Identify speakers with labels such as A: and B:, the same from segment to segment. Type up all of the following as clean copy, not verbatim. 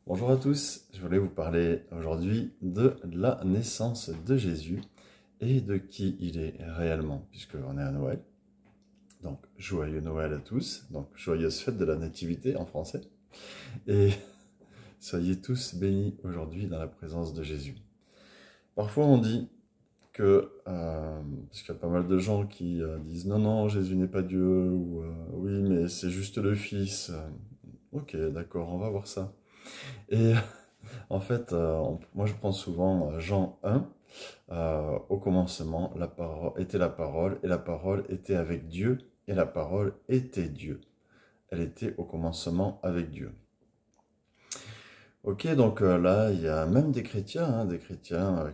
A: Bonjour à tous, je voulais vous parler aujourd'hui de la naissance de Jésus et de qui il est réellement, puisqu'on est à Noël. Donc, joyeux Noël à tous, donc joyeuse fête de la Nativité en français, et soyez tous bénis aujourd'hui dans la présence de Jésus. Parfois on dit que, parce qu'il y a pas mal de gens qui disent non, non, Jésus n'est pas Dieu, ou oui, mais c'est juste le Fils. Ok, d'accord, on va voir ça. Et en fait, moi je prends souvent Jean 1, au commencement, la parole était la parole, et la parole était avec Dieu, et la parole était Dieu. Elle était au commencement avec Dieu. Ok, donc là, il y a même des chrétiens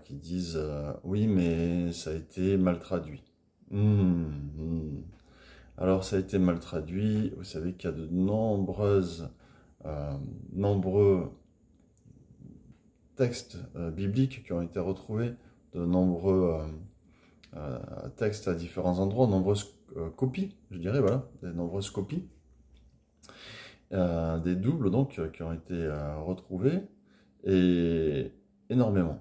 A: qui disent oui, mais ça a été mal traduit. Hmm. Alors, ça a été mal traduit. Vous savez qu'il y a de nombreux textes bibliques qui ont été retrouvés, de nombreux textes à différents endroits, nombreuses copies, je dirais, voilà, des nombreuses copies, des doubles donc qui ont été retrouvés, et énormément.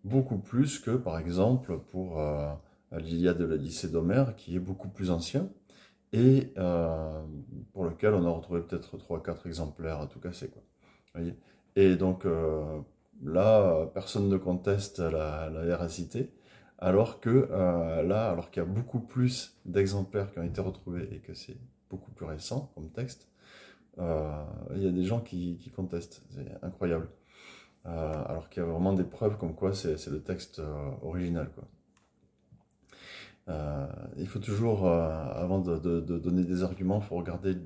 A: Beaucoup plus que, par exemple, pour l'Iliade de l'Odyssée d'Homère, qui est beaucoup plus ancien, et pour lequel on a retrouvé peut-être 3 4 exemplaires à tout casser, quoi. Voyez. Et donc là, personne ne conteste la véracité, alors que là, alors qu'il y a beaucoup plus d'exemplaires qui ont été retrouvés et que c'est beaucoup plus récent comme texte, il y a des gens qui contestent. C'est incroyable. Alors qu'il y a vraiment des preuves comme quoi c'est le texte original, quoi. Il faut toujours, avant de donner des arguments, il faut regarder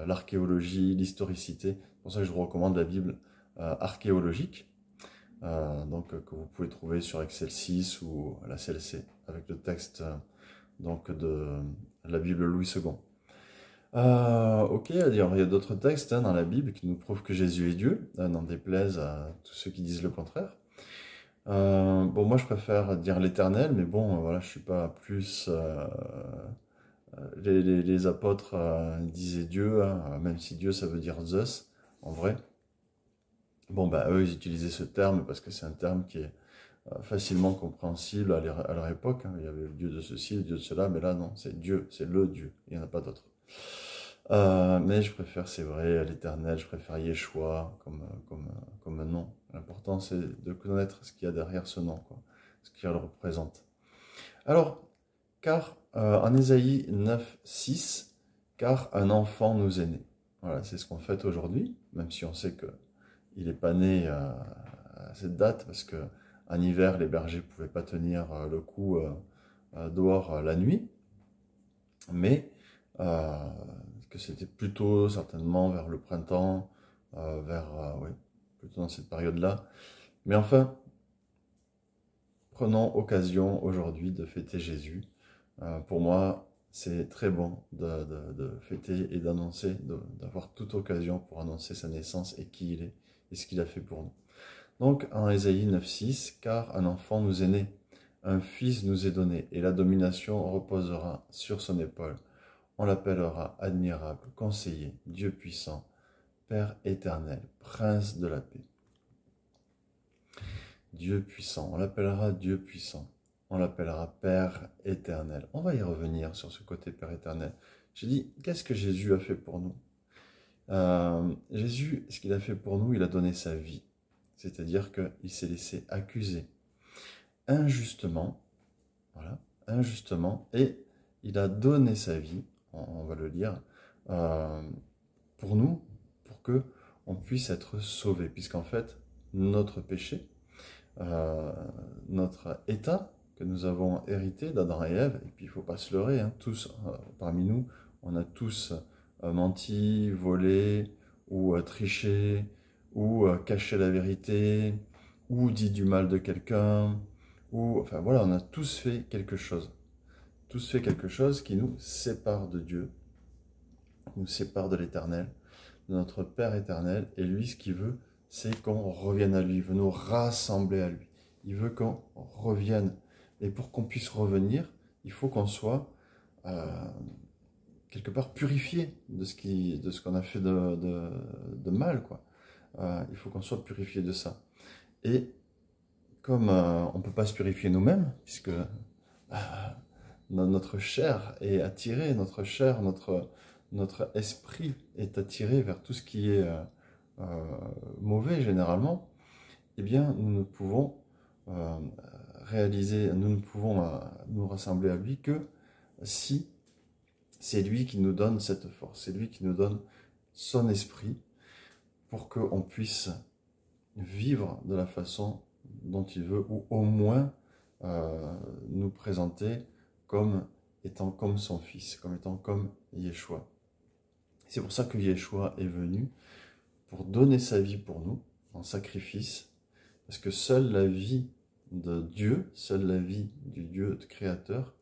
A: l'archéologie, l'historicité. C'est pour ça que je vous recommande la Bible archéologique, donc, que vous pouvez trouver sur Excel 6 ou la CLC, avec le texte donc, de la Bible Louis II. Ok, il y a d'autres textes dans la Bible qui nous prouvent que Jésus est Dieu, n'en déplaise à tous ceux qui disent le contraire. Bon, moi je préfère dire l'Éternel, mais bon, voilà, je suis pas plus. Les apôtres disaient Dieu, hein, même si Dieu ça veut dire Zeus, en vrai. Bon, bah eux ils utilisaient ce terme parce que c'est un terme qui est facilement compréhensible à leur époque, hein. Il y avait le Dieu de ceci, le Dieu de cela, mais là non, c'est Dieu, c'est le Dieu, il n'y en a pas d'autre. Mais je préfère, c'est vrai, l'Éternel, je préfère Yeshua comme un nom. L'important, c'est de connaître ce qu'il y a derrière ce nom, quoi, ce qu'il représente. Alors, car en Ésaïe 9, 6, car un enfant nous est né. Voilà, c'est ce qu'on fête aujourd'hui, même si on sait qu'il n'est pas né à cette date, parce que en hiver, les bergers ne pouvaient pas tenir le coup dehors la nuit, mais que c'était plutôt certainement vers le printemps, oui, plutôt dans cette période-là. Mais enfin, prenons occasion aujourd'hui de fêter Jésus. Pour moi, c'est très bon de fêter et d'annoncer, d'avoir toute occasion pour annoncer sa naissance et qui il est et ce qu'il a fait pour nous. Donc, en Ésaïe 9,6, car un enfant nous est né, un fils nous est donné, et la domination reposera sur son épaule. On l'appellera admirable, conseiller, Dieu puissant, Père éternel, Prince de la paix. Dieu puissant, on l'appellera Dieu puissant, on l'appellera Père éternel. On va y revenir sur ce côté Père éternel. J'ai dit, qu'est-ce que Jésus a fait pour nous? Jésus, ce qu'il a fait pour nous, il a donné sa vie. C'est-à-dire qu'il s'est laissé accuser injustement, voilà, injustement, et il a donné sa vie, on va le lire, pour nous, pour que on puisse être sauvé, puisqu'en fait, notre péché, notre état que nous avons hérité d'Adam et Ève, et puis il ne faut pas se leurrer, hein, tous parmi nous, on a tous menti, volé, ou triché, ou caché la vérité, ou dit du mal de quelqu'un, ou enfin voilà, on a tous fait quelque chose. Tous fait quelque chose qui nous sépare de Dieu, nous sépare de l'Éternel, de notre Père éternel, et lui, ce qu'il veut, c'est qu'on revienne à lui, il veut nous rassembler à lui, il veut qu'on revienne, et pour qu'on puisse revenir, il faut qu'on soit quelque part purifié de ce qu'on a fait de mal, quoi. il faut qu'on soit purifié de ça. Et comme on ne peut pas se purifier nous-mêmes, puisque notre chair est attirée, notre chair, notre esprit est attiré vers tout ce qui est mauvais généralement, eh bien nous ne pouvons nous ne pouvons nous rassembler à lui que si c'est lui qui nous donne cette force, c'est lui qui nous donne son esprit pour qu'on puisse vivre de la façon dont il veut, ou au moins nous présenter comme étant comme son fils, comme étant comme Yeshua. C'est pour ça que Yeshua est venu, pour donner sa vie pour nous, en sacrifice, parce que seule la vie de Dieu, seule la vie du Dieu créateur,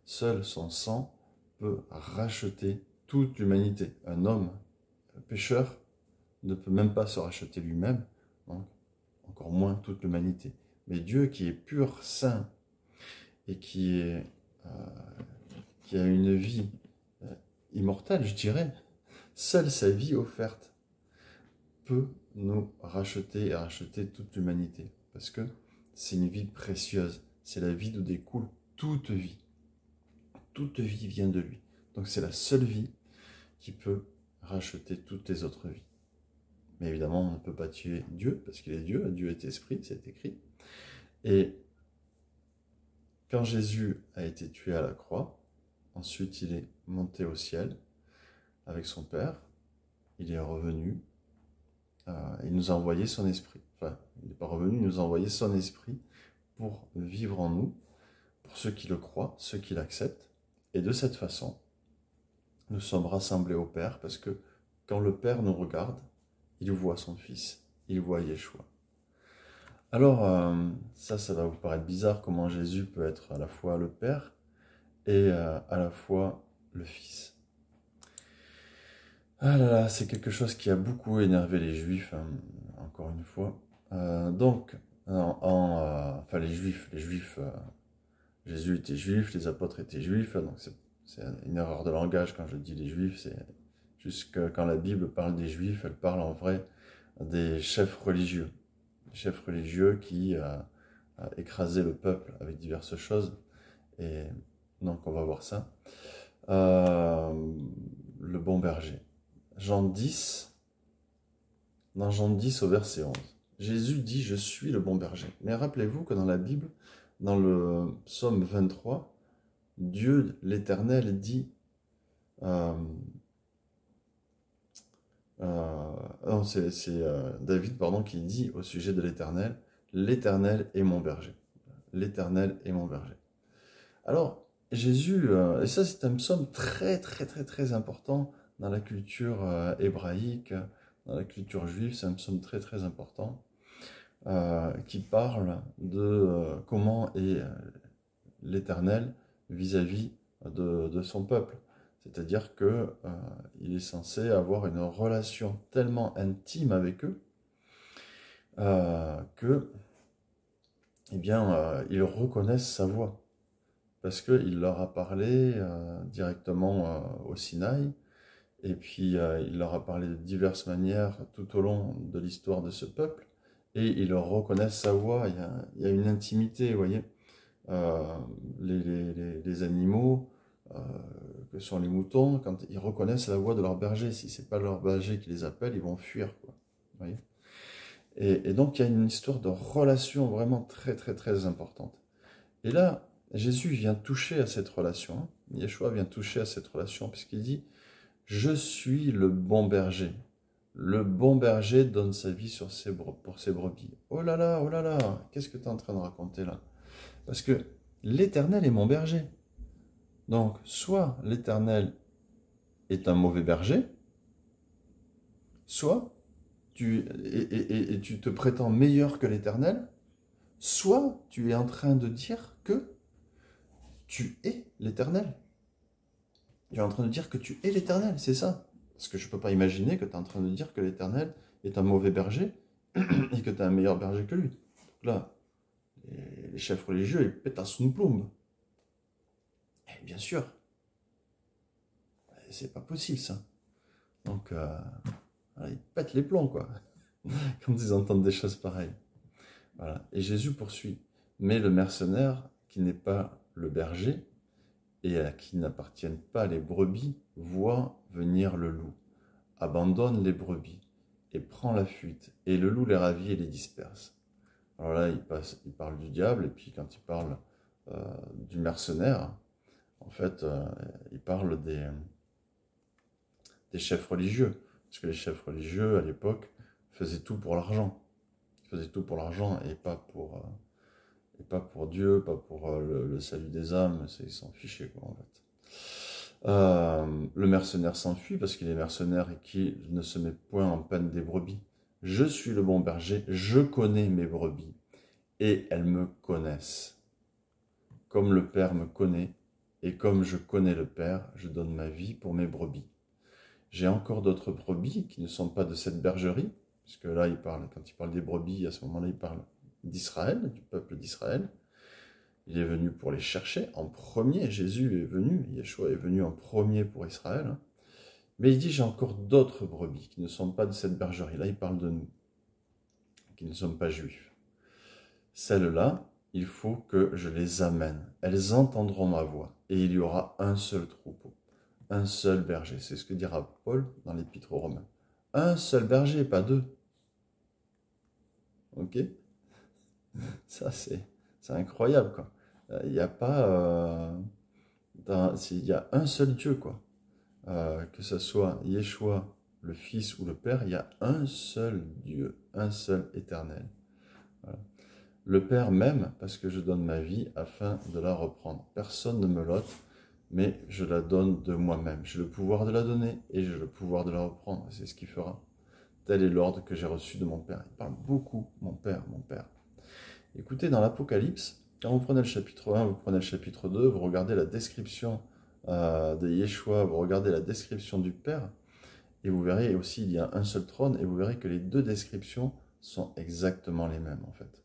A: seul son sang peut racheter toute l'humanité. Un homme pécheur ne peut même pas se racheter lui-même, donc encore moins toute l'humanité. Mais Dieu qui est pur, saint, et qui a une vie immortelle, je dirais, seule sa vie offerte peut nous racheter et racheter toute l'humanité. Parce que c'est une vie précieuse. C'est la vie d'où découle toute vie. Toute vie vient de lui. Donc c'est la seule vie qui peut racheter toutes les autres vies. Mais évidemment, on ne peut pas tuer Dieu, parce qu'il est Dieu. Dieu est esprit, c'est écrit. Et quand Jésus a été tué à la croix, ensuite il est monté au ciel avec son Père. Il est revenu. Il nous a envoyé son esprit. Enfin, il n'est pas revenu, il nous a envoyé son esprit pour vivre en nous, pour ceux qui le croient, ceux qui l'acceptent. Et de cette façon, nous sommes rassemblés au Père, parce que quand le Père nous regarde, il voit son Fils, il voit Yeshua. Alors, ça va vous paraître bizarre, comment Jésus peut être à la fois le Père et à la fois le Fils. Ah là là, c'est quelque chose qui a beaucoup énervé les Juifs, hein, encore une fois. Enfin les Juifs, Jésus était Juif, les apôtres étaient Juifs, donc c'est une erreur de langage quand je dis les Juifs, c'est juste que quand la Bible parle des Juifs, elle parle en vrai des chefs religieux. Les chefs religieux qui écrasaient le peuple avec diverses choses, et donc on va voir ça. Le bon berger. Dans Jean 10 au verset 11, Jésus dit « Je suis le bon berger ». Mais rappelez-vous que dans la Bible, dans le psaume 23, Dieu l'Éternel dit c'est David qui dit au sujet de l'Éternel « L'Éternel est mon berger ». L'Éternel est mon berger. Alors, Jésus, et ça c'est un psaume très très très très important dans la culture hébraïque, dans la culture juive, c'est un psaume très très important qui parle de comment est l'Éternel vis-à-vis de son peuple. C'est-à-dire qu'il est censé avoir une relation tellement intime avec eux que, eh bien, ils reconnaissent sa voix. Parce qu'il leur a parlé directement au Sinaï, et puis il leur a parlé de diverses manières tout au long de l'histoire de ce peuple, et ils leur reconnaissent sa voix, il y a une intimité, vous voyez. Les animaux, que sont les moutons, quand ils reconnaissent la voix de leur berger, si ce n'est pas leur berger qui les appelle, ils vont fuir, quoi. Vous voyez. Et donc il y a une histoire de relation vraiment très très très importante. Et là, Jésus vient toucher à cette relation, hein. Yeshua vient toucher à cette relation, puisqu'il dit « Je suis le bon berger ». Le bon berger donne sa vie pour ses brebis. Oh là là, qu'est-ce que tu es en train de raconter là? Parce que l'Éternel est mon berger. Donc, soit l'Éternel est un mauvais berger, soit tu te prétends meilleur que l'Éternel, soit tu es en train de dire que tu es l'Éternel. Tu es en train de dire que tu es l'Éternel, c'est ça. Parce que je ne peux pas imaginer que tu es en train de dire que l'Éternel est un mauvais berger et que tu es un meilleur berger que lui. Donc là, les chefs religieux, ils pètent à son plombe. Et bien sûr, c'est pas possible ça. Donc, ils pètent les plombs, quoi. quand ils entendent des choses pareilles. Voilà. Et Jésus poursuit. Mais le mercenaire, qui n'est pas le berger, et à qui n'appartiennent pas les brebis, voit venir le loup, abandonne les brebis, et prend la fuite, et le loup les ravit et les disperse. Alors là, il parle du diable, et puis quand il parle du mercenaire, en fait, il parle des chefs religieux. Parce que les chefs religieux, à l'époque, faisaient tout pour l'argent. Ils faisaient tout pour l'argent et pas pour Dieu, pas pour le salut des âmes. Ils s'en fichaient, quoi, en fait. Le mercenaire s'enfuit parce qu'il est mercenaire et qu'il ne se met point en peine des brebis. Je suis le bon berger, je connais mes brebis et elles me connaissent. Comme le Père me connaît et comme je connais le Père, je donne ma vie pour mes brebis. J'ai encore d'autres brebis qui ne sont pas de cette bergerie, puisque là, quand il parle des brebis, à ce moment-là, il parle d'Israël, du peuple d'Israël. Il est venu pour les chercher en premier. Jésus est venu, Yeshua est venu en premier pour Israël. Mais il dit, j'ai encore d'autres brebis qui ne sont pas de cette bergerie. Là, il parle de nous, qui ne sommes pas juifs. Celles-là, il faut que je les amène. Elles entendront ma voix. Et il y aura un seul troupeau, un seul berger. C'est ce que dira Paul dans l'Épître aux Romains. Un seul berger, pas deux. Ok? Ça, c'est incroyable, quoi. Il n'y a pas... il y a un seul Dieu, quoi. Que ce soit Yeshua, le Fils ou le Père, il y a un seul Dieu, un seul éternel. Voilà. Le Père m'aime parce que je donne ma vie afin de la reprendre. Personne ne me l'ôte, mais je la donne de moi-même. J'ai le pouvoir de la donner et j'ai le pouvoir de la reprendre. C'est ce qu'il fera. Tel est l'ordre que j'ai reçu de mon Père. Il parle beaucoup, mon Père, mon Père. Écoutez, dans l'Apocalypse, quand vous prenez le chapitre 1, vous prenez le chapitre 2, vous regardez la description de Yeshua, vous regardez la description du Père, et vous verrez aussi il y a un seul trône, et vous verrez que les deux descriptions sont exactement les mêmes en fait.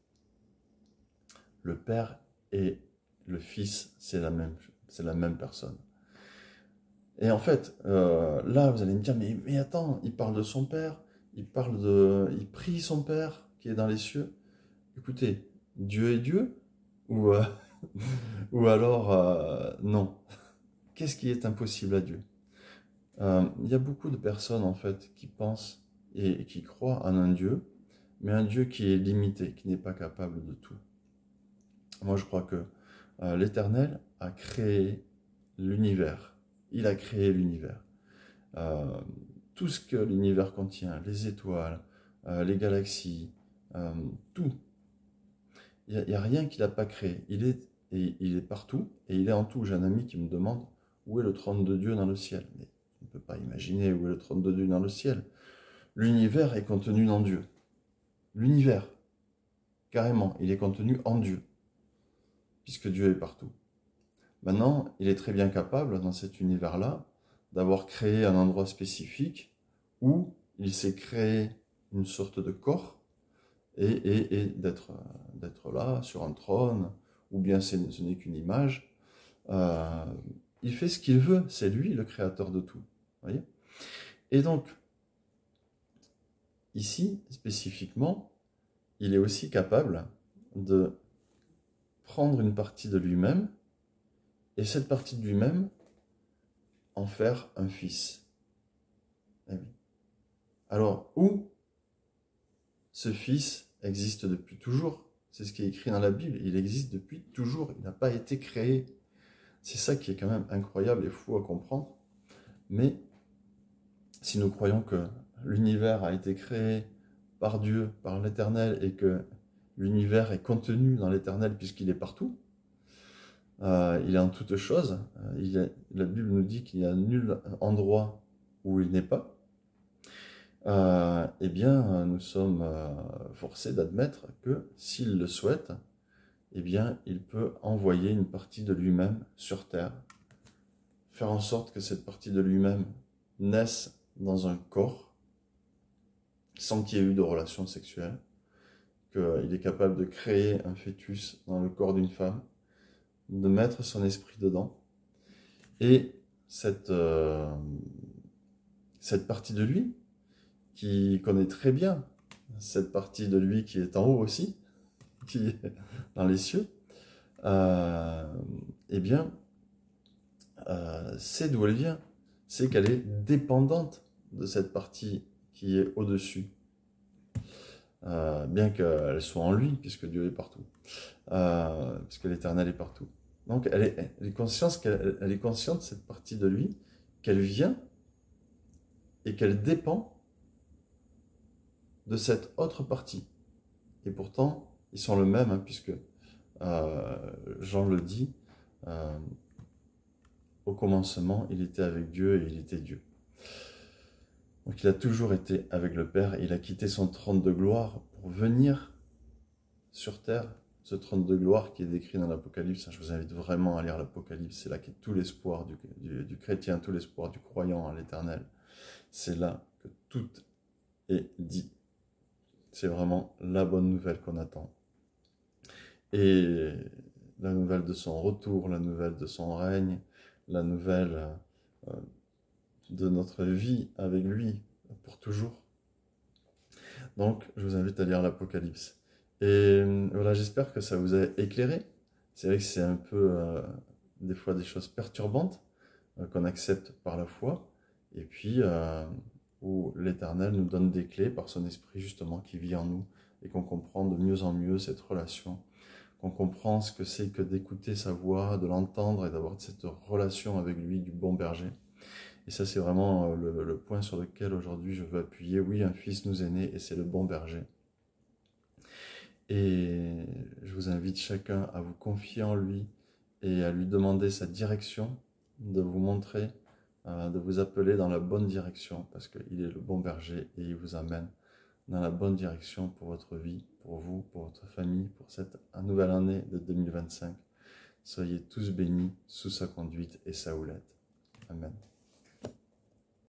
A: Le Père et le Fils, c'est la même personne. Et en fait, là vous allez me dire, mais attends, il parle de son Père, il prie son Père qui est dans les cieux. Écoutez, Dieu est Dieu ou, ou alors non. Qu'est-ce qui est impossible à Dieu? Il y a beaucoup de personnes en fait qui pensent et qui croient en un Dieu, mais un Dieu qui est limité, qui n'est pas capable de tout. Moi je crois que l'Éternel a créé l'univers. Il a créé l'univers. Tout ce que l'univers contient, les étoiles, les galaxies, tout. Il n'y a rien qu'il n'a pas créé. Il est partout et il est en tout. J'ai un ami qui me demande où est le trône de Dieu dans le ciel. Mais on ne peut pas imaginer où est le trône de Dieu dans le ciel. L'univers est contenu dans Dieu. L'univers, carrément, il est contenu en Dieu, puisque Dieu est partout. Maintenant, il est très bien capable, dans cet univers-là, d'avoir créé un endroit spécifique où il s'est créé une sorte de corps et d'être là, sur un trône, ou bien ce n'est qu'une image. Il fait ce qu'il veut, c'est lui le créateur de tout. Voyez ? Et donc, ici, spécifiquement, il est aussi capable de prendre une partie de lui-même, et cette partie de lui-même, en faire un fils. Eh oui. Alors, où ce fils existe depuis toujours, c'est ce qui est écrit dans la Bible, il existe depuis toujours, il n'a pas été créé. C'est ça qui est quand même incroyable et fou à comprendre. Mais si nous croyons que l'univers a été créé par Dieu, par l'Éternel, et que l'univers est contenu dans l'Éternel puisqu'il est partout, il est en toutes choses, la Bible nous dit qu'il n'y a nul endroit où il n'est pas, eh bien nous sommes forcés d'admettre que s'il le souhaite, eh bien il peut envoyer une partie de lui-même sur terre, faire en sorte que cette partie de lui-même naisse dans un corps, sans qu'il y ait eu de relation sexuelle, qu'il est capable de créer un fœtus dans le corps d'une femme, de mettre son esprit dedans, et cette partie de lui, qui connaît très bien cette partie de lui qui est en haut aussi, qui est dans les cieux, eh bien, c'est d'où elle vient. C'est qu'elle est dépendante de cette partie qui est au-dessus. Bien qu'elle soit en lui, puisque Dieu est partout. Puisque l'Éternel est partout. Donc elle est consciente elle est consciente, cette partie de lui, qu'elle vient et qu'elle dépend de cette autre partie. Et pourtant, ils sont le même, hein, puisque Jean le dit, au commencement, il était avec Dieu et il était Dieu. Donc il a toujours été avec le Père, il a quitté son trône de gloire pour venir sur terre, ce trône de gloire qui est décrit dans l'Apocalypse. Je vous invite vraiment à lire l'Apocalypse, c'est là qu'est tout l'espoir du chrétien, tout l'espoir du croyant à l'Éternel. C'est là que tout est dit. C'est vraiment la bonne nouvelle qu'on attend. Et la nouvelle de son retour, la nouvelle de son règne, la nouvelle de notre vie avec lui pour toujours. Donc, je vous invite à lire l'Apocalypse. Et voilà, j'espère que ça vous a éclairé. C'est vrai que c'est un peu, des fois, des choses perturbantes qu'on accepte par la foi. Et puis, où l'Éternel nous donne des clés par son esprit, justement, qui vit en nous. Et qu'on comprend de mieux en mieux cette relation. Qu'on comprend ce que c'est que d'écouter sa voix, de l'entendre et d'avoir cette relation avec lui, du bon berger. Et ça, c'est vraiment le point sur lequel aujourd'hui je veux appuyer. Oui, un fils nous est né et c'est le bon berger. Et je vous invite chacun à vous confier en lui et à lui demander sa direction, de vous montrer, de vous appeler dans la bonne direction, parce qu'il est le bon berger et il vous amène dans la bonne direction pour votre vie, pour vous, pour votre famille, pour cette nouvelle année de 2025. Soyez tous bénis sous sa conduite et sa houlette. Amen.